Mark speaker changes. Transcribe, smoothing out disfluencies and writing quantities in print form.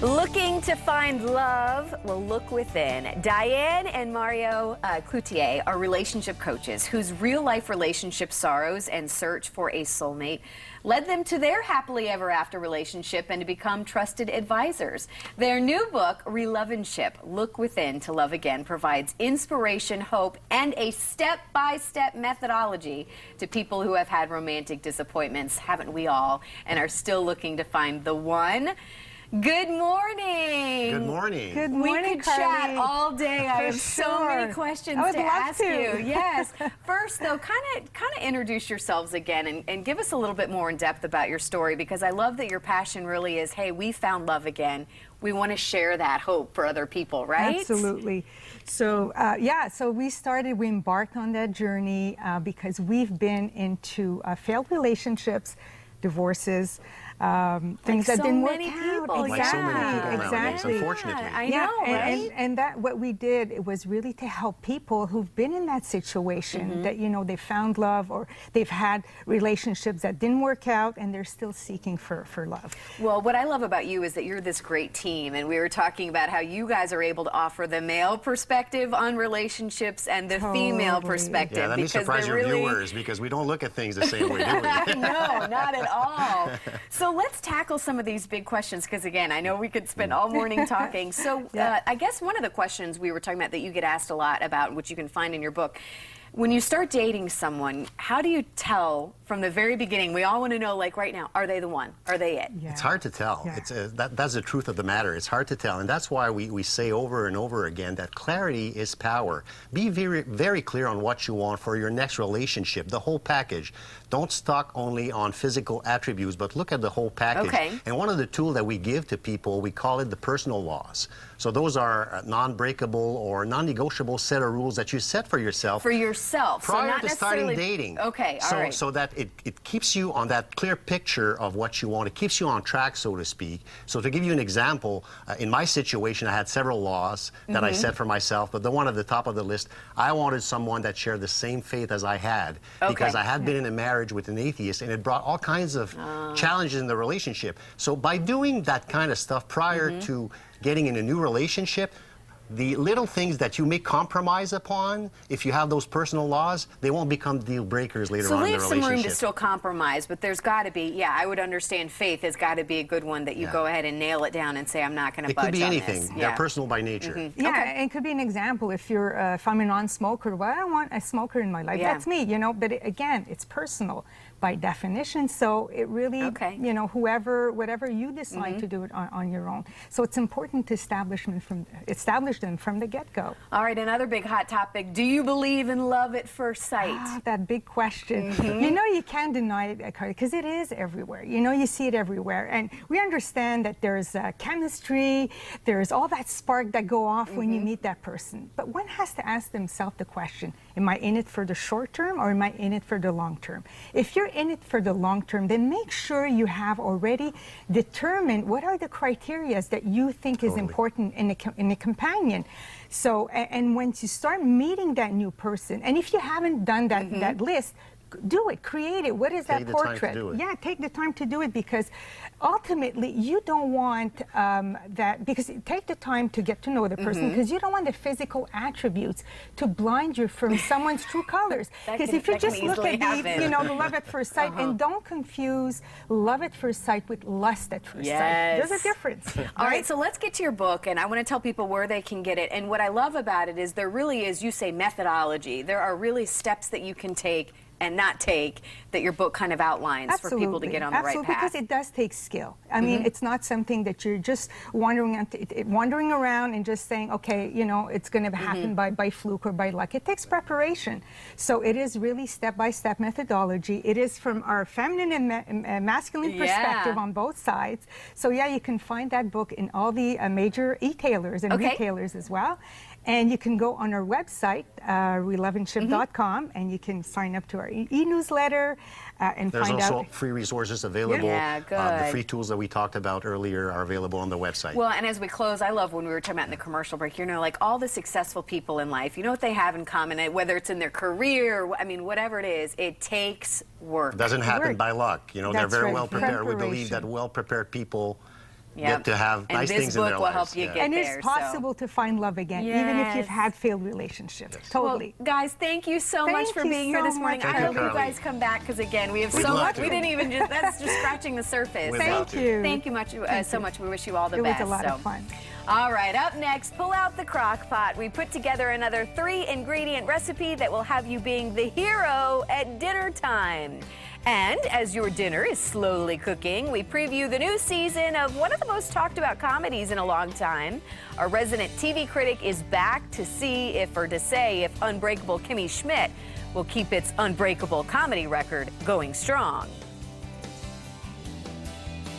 Speaker 1: Looking to find love? Well, look within. Diane and Mario Cloutier are relationship coaches whose real-life relationship sorrows and search for a soulmate led them to their happily ever after relationship and to become trusted advisors. Their new book, ReLovenship, Look Within to Love Again, provides inspiration, hope, and a step-by-step methodology to people who have had romantic disappointments, haven't we all, and are still looking to find the one. Good morning.
Speaker 2: Good morning.
Speaker 1: Good morning, we could chat all day. I have so many questions to ask you. Yes. First, though, kind of introduce yourselves again and give us a little bit more in depth about your story, because I love that your passion really is, hey, we found love again. We want to share that hope for other people, right?
Speaker 3: Absolutely. So, we embarked on that journey because we've been into failed relationships, divorces, things that didn't work out.
Speaker 1: Exactly.
Speaker 2: Like so many people nowadays, unfortunately.
Speaker 1: I know, right?
Speaker 3: And that what we did, it was really to help people who've been in that situation, that, you know, they found love or they've had relationships that didn't work out and they're still seeking for love.
Speaker 1: Well, what I love about you is that you're this great team, and we were talking about how you guys are able to offer the male perspective on relationships and the female perspective.
Speaker 2: Yeah, that may surprise your viewers, because we don't look at things the same way, do we?
Speaker 1: No, not at all. So let's tackle some of these big questions, because again, I know we could spend all morning talking. So I guess one of the questions we were talking about that you get asked a lot about, which you can find in your book, when you start dating someone, how do you tell from the very beginning? We all want to know, like right now, are they the one? Are they it?
Speaker 3: Yeah.
Speaker 2: It's hard to tell.
Speaker 3: Yeah.
Speaker 2: It's that's the truth of the matter. It's hard to tell, and that's why we say over and over again that clarity is power. Be very, very clear on what you want for your next relationship, the whole package. Don't stuck only on physical attributes, but look at the whole package.
Speaker 1: Okay.
Speaker 2: And one of the tools that we give to people, we call it the personal laws. So those are non-breakable or non-negotiable set of rules that you set for yourself.
Speaker 1: For yourself.
Speaker 2: Prior
Speaker 1: so not
Speaker 2: to starting dating.
Speaker 1: Okay, all right.
Speaker 2: So that it keeps you on that clear picture of what you want. It keeps you on track, so to speak. So to give you an example, in my situation, I had several laws that I set for myself, but the one at the top of the list, I wanted someone that shared the same faith as I had, because I had been in a marriage with an atheist, and it brought all kinds of challenges in the relationship. So by doing that kind of stuff prior to getting in a new relationship, the little things that you may compromise upon, if you have those personal laws, they won't become deal breakers later on in the relationship.
Speaker 1: So leave some room to still compromise, but there's got to be, I would understand faith has got to be a good one that you go ahead and nail it down and say, I'm not going to budge on this.
Speaker 2: It could be anything. They're personal by nature.
Speaker 3: Yeah, it could be an example. If I'm a non-smoker, well, I don't want a smoker in my life. That's me, you know, but again, it's personal by definition, so it really, you know, whatever you decide to do it on your own. So it's important to establish them from the get-go.
Speaker 1: All right, another big hot topic. Do you believe in love at first sight?
Speaker 3: That big question. You know, you can't deny it, because it is everywhere. You know, you see it everywhere. And we understand that there's chemistry, there's all that spark that go off when you meet that person. But one has to ask themselves the question, am I in it for the short term or am I in it for the long term? If you're in it for the long term, then make sure you have already determined what are the criteria that you think is important in a companion. So, and once you start meeting that new person, and if you haven't done that, that list, do it, create it. What is that portrait? Yeah, take the time to do it, because ultimately you don't want take the time to get to know the person, because you don't want the physical attributes to blind you from someone's true colors. Because if you just look at the love at first sight, and don't confuse love at first sight with lust at first sight. There's a difference.
Speaker 1: All right, so let's get to your book, and I want to tell people where they can get it. And what I love about it is there really is, you say, methodology. There are really steps that you can take and not take that your book kind of outlines for people to get on the right path.
Speaker 3: Because it does take skill. I mean, it's not something that you're just wandering around and just saying, okay, you know, it's going to happen by fluke or by luck. It takes preparation. So it is really step-by-step methodology. It is from our feminine and masculine perspective on both sides. So yeah, you can find that book in all the major e-tailers and retailers as well. And you can go on our website, ReLovenship.com, and you can sign up to our e-newsletter and
Speaker 2: There's
Speaker 3: find out.
Speaker 2: There's also free resources available.
Speaker 1: Yeah, good.
Speaker 2: The free tools that we talked about earlier are available on the website.
Speaker 1: Well, and as we close, I love when we were talking about in the commercial break, you know, like all the successful people in life, you know what they have in common, whether it's in their career, I mean, whatever it is, it takes work.
Speaker 2: It doesn't happen by luck. You know, they're very well prepared. We
Speaker 3: Preparation.
Speaker 2: believe that well-prepared people get to have nice things in their lives.
Speaker 1: And this book will help you get
Speaker 3: And
Speaker 1: there.
Speaker 3: it's possible to find love again, even if you've had failed relationships. Totally.
Speaker 1: Well, guys, thank you so much for being here this morning. I hope you guys come back, because again, we have so much. We didn't even just, that's just scratching the surface.
Speaker 3: Thank you.
Speaker 1: Thank you so much. We wish you all the
Speaker 3: best.
Speaker 1: best.
Speaker 3: It was a lot of fun.
Speaker 1: All right, up next, pull out the crock pot. We put together another 3-ingredient recipe that will have you being the hero at dinner time. And as your dinner is slowly cooking, we preview the new season of one of the most talked about comedies in a long time. Our resident TV critic is back to say if Unbreakable Kimmy Schmidt will keep its unbreakable comedy record going strong.